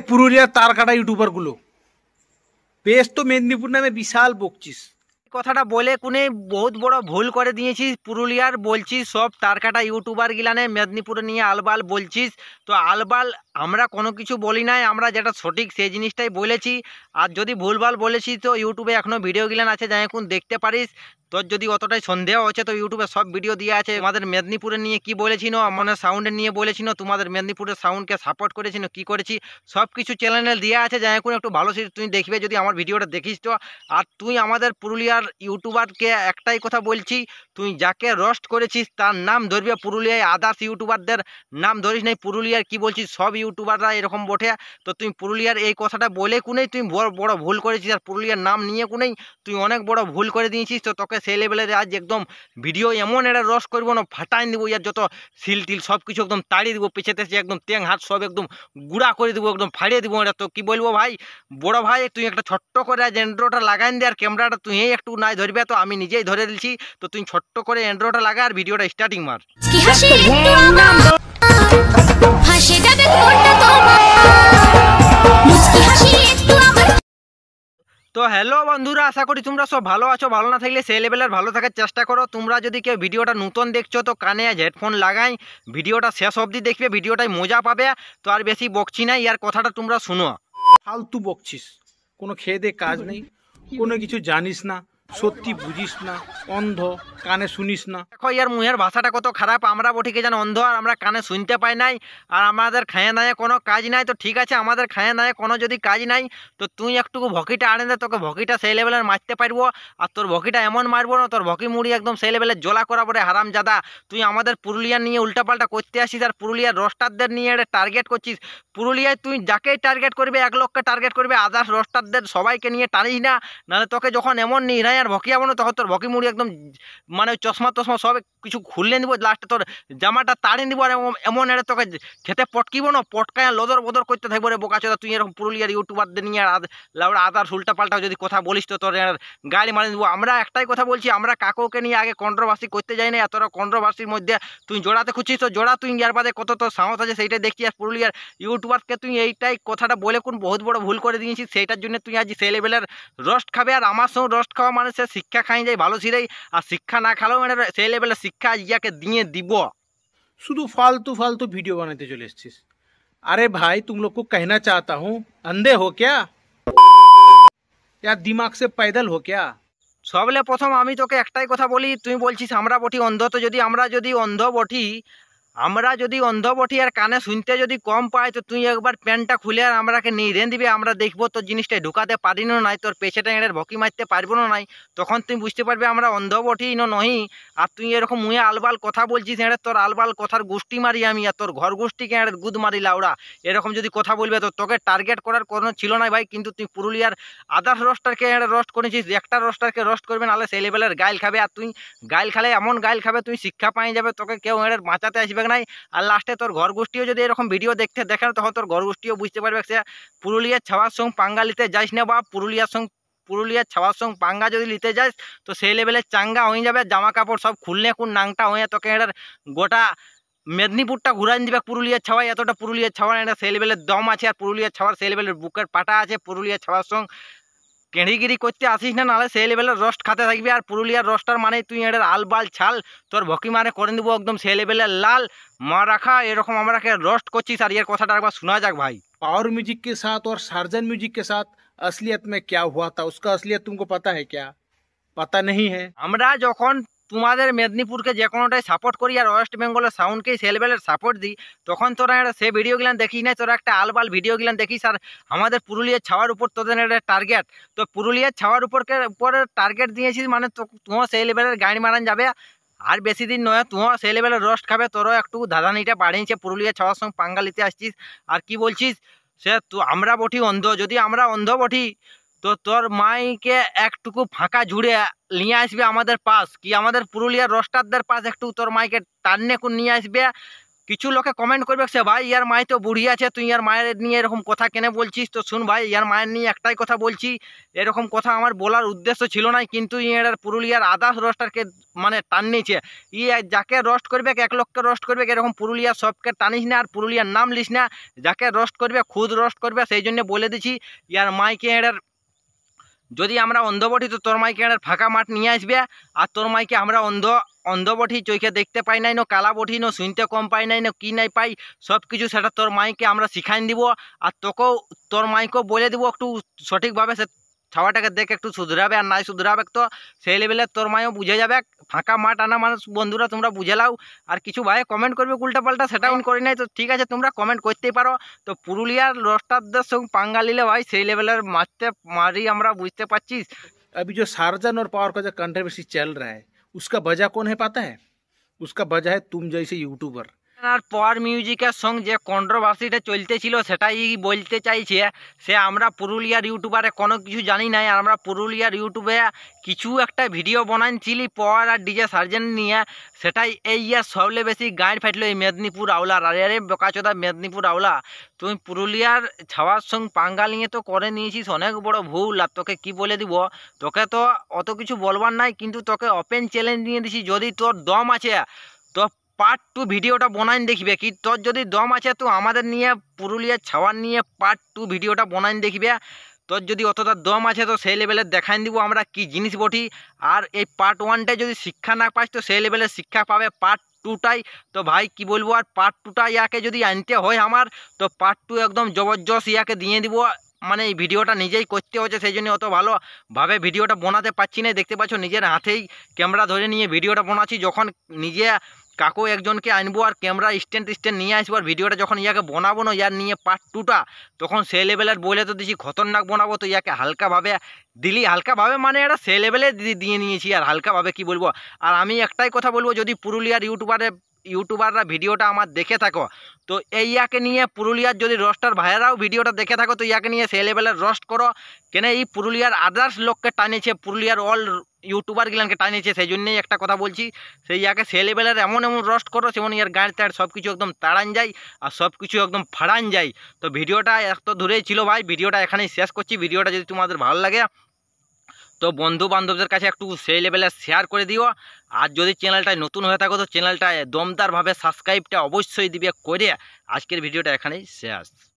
পুরুলিয়ার তার কাটা ইউটিউবার গুলো বেশ তো মেদিনীপুর নামে বিশাল বকছিস। কথাটা বলে কোনে বহুত বড় ভুল করে দিয়েছিস। পুরুলিয়ার বলছিস সব তারকাটা ইউটিউবার গিলানে মেদিনীপুরে নিয়ে আলবাল বলছিস। তো আলবাল আমরা কোনো কিছু বলি নাই, আমরা যেটা সঠিক সেই জিনিসটাই বলেছি। আর যদি ভুলভাল বলেছি তো ইউটিউবে এখনো ভিডিও গিলান আছে, যাই এখন দেখতে পারিস। তোর যদি অতটাই সন্দেহ হচ্ছে তো ইউটিউবে সব ভিডিও দিয়ে আছে। আমাদের মেদিনীপুরে নিয়ে কি বলেছিল, মানে সাউন্ডের নিয়ে বলেছিল, তোমাদের মেদিনীপুরের সাউন্ডকে সাপোর্ট করেছিল, কি করেছি সব কিছু চ্যানেলে দেওয়া আছে। যাই এখন একটু ভালো তুই দেখবে যদি আমার ভিডিওটা দেখিস তো। আর তুই আমাদের পুরুলিয়ার ইউটিউবারকে একটাই কথা বলছি, তুই যাকে রোস্ট করেছিস তার নাম ধরবে, পুরুলিয়ায় আদার্স ইউটিউবারদের নাম ধরিস নাই। পুরুলিয়ার কি বলছিস সব ইউটিউবাররা এরকম বটে। তো তুই পুরুলিয়ার এই কথাটা বলে কোনেই তুই বড় বড় ভুল করেছিস, আর পুরুলিয়ার নাম নিয়ে কোনেই তুই অনেক বড় ভুল করে দিয়েছিস। তো তোকে সেই লেভেলের আজ একদম ভিডিও এমন একটা রোস্ট করবো না, ফাটাই দিব, ইয়ার যত সিল টিল সব কিছু একদম তাড়িয়ে দিব, পিছেতে একদম ট্যাং হাত সব একদম গুঁড়া করে দিব, একদম ফাড়িয়ে দিব। এটা তো কি বলবো ভাই, বড় ভাই তুই একটা ছোট্ট করে আজ এন্ড্রোটা লাগাই দে, আর ক্যামেরাটা তুই একটু নাই ধরবে, তো আমি নিজেই ধরে দিচ্ছি। তো তুই ছোট্ট করে এন্ড্রোটা লাগা আর ভিডিওটা স্টার্টিং মার। তো হ্যালো বন্ধুরা, আশা করি তোমরা সব ভালো আছো। ভালো না থাকলে সেই লেভেলের ভালো থাকার চেষ্টা করো। তোমরা যদি কেউ ভিডিওটা নতুন দেখছো তো কানে আজ হেডফোন লাগাই ভিডিওটা শেষ অবধি দেখবে, ভিডিওটাই মজা পাবে। তো আর বেশি বকছি না, ইয়ার কথাটা তোমরা শুনো। ফালতু বকছিস, কোনো খেয়ে দে কাজ নেই, কোনো কিছু জানিস না, সত্যি বুঝিস না, অন্ধ, কানে শুনিস না। দেখো ইয়ার মুহের ভাষাটা কত খারাপ। আমরা বটিকে যেন অন্ধ আর আমরা কানে শুনতে পাই নাই, আর আমাদের খায়ে নায়ে কোনো কাজ নাই। তো ঠিক আছে, আমাদের খায়ে নায়ে কোনো যদি কাজ নাই তো তুই একটু ভকিটা আনে দে, তোকে ভকিটা সেই লেভেলের মারতে পারবো। আর তোর ভকিটা এমন মারবো না, তোর ভকি মুড়ি একদম সেই লেভেলের জ্বলা করা পড়ে হারাম জাদা। তুই আমাদের পুরুলিয়া নিয়ে উল্টাপাল্টা করতে আসিস, আর পুরুলিয়ার রোস্টারদের নিয়ে একটা টার্গেট করছিস। পুরুলিয়ায় তুই যাকেই টার্গেট করবে, এক লোককে টার্গেট করবে, আদার্স রোস্টারদের সবাইকে নিয়ে টানিস না। নাহলে তোকে যখন এমন নিই নাই আর ভকি যাবো না, তখন তোর ভকি মুড়ি একদম মানে চশমা টশমা সব কিছু খুললে দিব, লাস্টে তোর জামাটা তাড়িয়ে দিব, আর এমন এটা তোকে খেতে পটকিব না, পটকায় লদর বদর করতে থাকবো রে বোকাচোদা। তুই এরকম পুরুলিয়ার ইউটিউবারদের নিয়ে আর লাউড়া আদার্স উল্টা পাল্টা যদি কথা বলিস তো তোর গাড়ি মারি দিব। আমরা একটাই কথা বলছি, আমরা কাকুকে নিয়ে আগে কন্ট্রোভার্সি করতে যাই না। এতটা কন্ট্রোভার্সির মধ্যে তুই জোড়াতে খুঁজছিস, তো জোড়া তুই ইয়ার বাদে কত তোর সাহস আছে সেইটাই দেখছি। আর পুরুলিয়ার ইউটিউবারকে তুই এইটাই কথাটা বলে কোন বহুত বড় ভুল করে দিয়েছিস, সেইটার জন্য তুই আজ সেই লেভেলের রোস্ট খাবে। আর আমার সঙ্গে রোস্ট খাওয়া মানে সে শিক্ষা খাই যায় ভালো সিরেই, আর শিক্ষা না খালেও মানে সেই লেভেলের শিক্ষা ইয়াকে দিয়ে দিব। শুধু ফালতू फालतू वीडियो बनाते चले एसছিস। अरे भाई तुम लोग को कहना चाहता हूँ, अंधे हो क्या या दिमाग से पैदल हो क्या? সবলে প্রথম আমি তোকে একটাই কথা বলি, তুই বলছিস আমরা বটি অন্ধ। তো যদি আমরা যদি অন্ধ বটি, আমরা যদি অন্ধ বটি আর কানে শুনতে যদি কম পাই, তো তুই একবার প্যান্টটা খুলে আর আমরাকে নিয়ে দিবি, আমরা দেখবো তোর জিনিসটা ঢুকাতে পারি না নাই, তোর পেছেটা এর ভকি মারতে পারবো না নাই। তখন তুই বুঝতে পারবি আমরা অন্ধ বটি না নহি। আর তুই এরকম মুয়ে আলবাল কথা বলছিস, এর তোর আলবাল কথার গোষ্ঠী মারি আমি, আর তোর ঘর গোষ্ঠীকে এর গুদ মারি লাউড়া। এরকম যদি কথা বলবে তো তোকে টার্গেট করার কোনো ছিল না ভাই। কিন্তু তুই পুরুলিয়ার আদার্স রোস্টারকে রোস্ট করেছিস, একটা রোস্টারকে রোস্ট করবে, নাহলে সেই লেভেলের গাইল খাবে। আর তুই গাইল খালে এমন গাইল খাবে, তুই শিক্ষা পাই যাবে, তোকে কেউ এর বাঁচাতে আসবে নাই। আর লাস্টে তোর ঘর গোষ্ঠীও যদি এরকম ভিডিও দেখতে দেখেন, তখন তোর ঘর গোষ্ঠীও বুঝতে পারবে সে পুরুলিয়ার ছাওয়ার সঙ্গে পাঙ্গা নিতে যাইস না, বা পুরুলিয়ার ছাওয়ার সঙ্গে পাঙ্গা যদি নিতে যাস তো সেই লেভেলের চাঙ্গা হয়ে যাবে। জামা কাপড় সব খুললে কোন নাংটা হয়ে তোকে এটার গোটা মেদিনীপুরটা ঘুরাই দিবে। পুরুলিয়ার ছাওয়ায় এতটা পুরুলিয়ার ছাওয়ার এটা সেই লেভেলের দম আছে, আর পুরুলিয়ার ছাওয়ার সেই লেভেলের বুকের পাটা আছে। পুরুলিয়ার ছাওয়ার সঙ্গে কেঁড়িগিরি করতে আসিস না, নাহলে সেই লেভেলের রোস্ট খাতে থাকবি। আর পুরুলিয়ার রোস্টার মানে তুই এটার আলবাল ছাল, তোর ভকি মারে করে দিব একদম সেই লেভেলের লাল মা রাখা। এরকম আমরাকে রোস্ট করছিস, আর এর কথাটা একবার শোনা যাক ভাই। पावर म्यूजिक के साथ और सार्जन म्यूजिक के साथ असलियत में क्या हुआ था, उसका असलियत तुमको पता है क्या? पता नहीं है। আমরা যখন তোমাদের মেদিনীপুরকে যে কোনোটাই সাপোর্ট করি আর ওয়েস্ট বেঙ্গলের সাউন্ডকেই সেই লেভেলের সাপোর্ট দিই, তখন তোরা একটা সে ভিডিওগুলান দেখিস না, তোরা একটা আলবাল ভিডিওগুলান দেখিস। আর আমাদের পুরুলিয়ার ছাওয়ার উপর তোদের একটা টার্গেট, তো পুরুলিয়ার ছাওয়ার উপরে টার্গেট দিয়েছিস মানে তো তোমার সেই লেভেলের গাড়ি মারান যাবে। আর বেশি দিন নয়, তুমিও সেই লেভেলের রোস্ট খাবে। তোরও একটু ধাঁধানিটা বাড়িয়েছে, পুরুলিয়ার ছাওয়ার সঙ্গে পাঙ্গালিতে আসছিস। আর কি বলছিস সে আমরা বটি অন্ধ, যদি আমরা অন্ধ বটি তো তোর মাইকে একটুকু ফাঁকা জুড়ে নিয়ে আসবে আমাদের পাশ, কি আমাদের পুরুলিয়ার রোস্টারদের পাশ একটু তোর মাইকে টান্নে কোন নিয়ে আসবে। কিছু লোকে কমেন্ট করবে সে ভাই ইয়ার মায় তো বুড়ি আছে, তুই ইয়ার মায়ের নিয়ে এরকম কথা কেনে বলছিস? তো শুন ভাই, ইয়ার মায়ের নিয়ে একটাই কথা বলছি, এরকম কথা আমার বলার উদ্দেশ্য ছিল না, কিন্তু ইয়ার পুরুলিয়ার আদার্স রোস্টারকে মানে টান নিয়েছে। যাকে রোস্ট করবে, এক লোককে রোস্ট করবে, এরকম পুরুলিয়ার সবকে টানিস না আর পুরুলিয়ার নাম লিস না। যাকে রোস্ট করবে খুদ রোস্ট করবে, সেই জন্য বলে দিছি ইয়ার মাইকে এর যদি আমরা অন্ধ বটি তো তোর মাইকে এর ফাঁকা মাঠ নিয়ে আসবে। আর তোর মাইকে আমরা অন্ধ বটি, চোখে দেখতে পাই নাই, কালা বটি, শুনতে কম পাই নাই, কি নাই পাই, সব কিছু সেটা তোর মাইকে আমরা শিখাই দিব। আর তোকেও তোর মাইকেও বলে দিব একটু সঠিকভাবে, সে ছাওয়াটাকে দেখে একটু শুধরাবে, আর নাই শুধরাবে তো সেই লেভেলে তোর মাইও বুঝে যাবে। ফাঁকা মাঠ আনা মানুষ বন্ধুরা তোমরা বুঝে লাও। আর কিছু ভাই কমেন্ট করবে উল্টা পাল্টা, সেটাও করি নাই, তো ঠিক আছে তোমরা কমেন্ট করতেই পারো। তো পুরুলিয়ার রোস্টারদের সঙ্গে পাঙ্গা নিলে ভাই সেই লেভেলের মারি আমরা বুঝতে পারছি। अभी जो सार्जन और पावर का जो कंट्रोवर्सी चल रहा है, उसका वजह कौन है पता है? उसका वजह है तुम जैसे यूट्यूबर। আর পাওয়ার মিউজিকের সঙ্গে যে কন্ট্রোভার্সিটা চলতেছিল সেটাই বলতে চাইছে। সে আমরা পুরুলিয়ার ইউটিউবারে কোনো কিছু জানি নাই, আর আমরা পুরুলিয়ার ইউটিউবে কিছু একটা ভিডিও বানাইছিলি পাওয়ার আর ডিজে সার্জেন নিয়ে, সেটাই এই সবলে বেশি গাইড ফাইটলো এই মেদিনীপুর আওলার। আরে বোকাচোদা মেদিনীপুর আওলা, তুই পুরুলিয়ার ছাওয়ার সঙ্গে পাঙ্গা নিয়ে তো করে নিয়েছিস অনেক বড় ভুল। আর তোকে কি বলে দিব, তোকে তো অত কিছু বলবার নাই, কিন্তু তোকে ওপেন চ্যালেঞ্জ নিয়ে দিছি, যদি তোর দম আছে তো পার্ট 2 ভিডিওটা বনাইন দেখবে। কি তোর যদি দম আছে তো আমাদের নিয়ে পুরুলিয়ার ছাওয়ার নিয়ে পার্ট 2 ভিডিওটা বনাইন দেখবে। তোর যদি অতটা দম আছে তো সেই লেভেলে দেখাই দিব আমরা কি জিনিস বটি। আর এই পার্ট 1টায় যদি শিক্ষা না পাস তো সেই লেভেলের শিক্ষা পাবে পার্ট 2টাই। তো ভাই কি বলবো, আর পার্ট 2টা ইয়াকে যদি আনতে হয় আমার, তো পার্ট 2 একদম জবরদস্ত ইয়াকে দিয়ে দিব। মানে এই ভিডিওটা নিজেই করতে হচ্ছে, সেই জন্য অত ভালোভাবে ভিডিওটা বানাতে পারছি না। দেখতে পাচ্ছ নিজের হাতেই ক্যামেরা ধরে নিয়ে ভিডিওটা বানাচ্ছি। যখন নিজে কাকু একজনকে আনবো আর ক্যামেরা স্ট্যান্ড নিয়ে আসবো, আর ভিডিওটা যখন ইয়াকে বানাবো না ইয়ার নিয়ে পার্ট 2টা, তখন সেই লেভেলের বলে তো দিচ্ছি খতরনাক বানাবো। তো ইয়াকে হালকাভাবে দিলি, হালকাভাবে মানে এটা সেই লেভেলে দিয়ে নিয়েছি, আর হালকাভাবে কি বলবো। আর আমি একটাই কথা বলবো, যদি পুরুলিয়ার ইউটিউবাররা ভিডিওটা আমার দেখে থাকো, তো এই ইয়াকে নিয়ে পুরুলিয়ার যদি রোস্টার ভাইয়েরাও ভিডিওটা দেখে থাকো, তো ইয়াকে নিয়ে সেই লেভেলের রোস্ট করো। কেন এই পুরুলিয়ার আদার্স লোককে টানিয়েছে, পুরুলিয়ার অল ইউটিউবার গিলানকে টানিয়েছে, সেই জন্যই একটা কথা বলছি, সেই ইয়াকে সেই লেভেলের এমন রোস্ট করো যেমন ইয়ার গাঁড় তাড় সব কিছু একদম তাড়ান যায় আর সব কিছু একদম ফাড়ান যায়। তো ভিডিওটা এত দূরেই ছিল ভাই, ভিডিওটা এখানেই শেষ করছি। ভিডিওটা যদি তোমাদের ভালো লাগে তো বন্ধু বান্ধবদের কাছে একটু সেই লেভেলে শেয়ার করে দিও। আর যদি চ্যানেলটায় নতুন হয়ে থাকো তো চ্যানেলটায় দমদারভাবে সাবস্ক্রাইবটা অবশ্যই দিবে করে। আজকের ভিডিওটা এখানেই শেষ।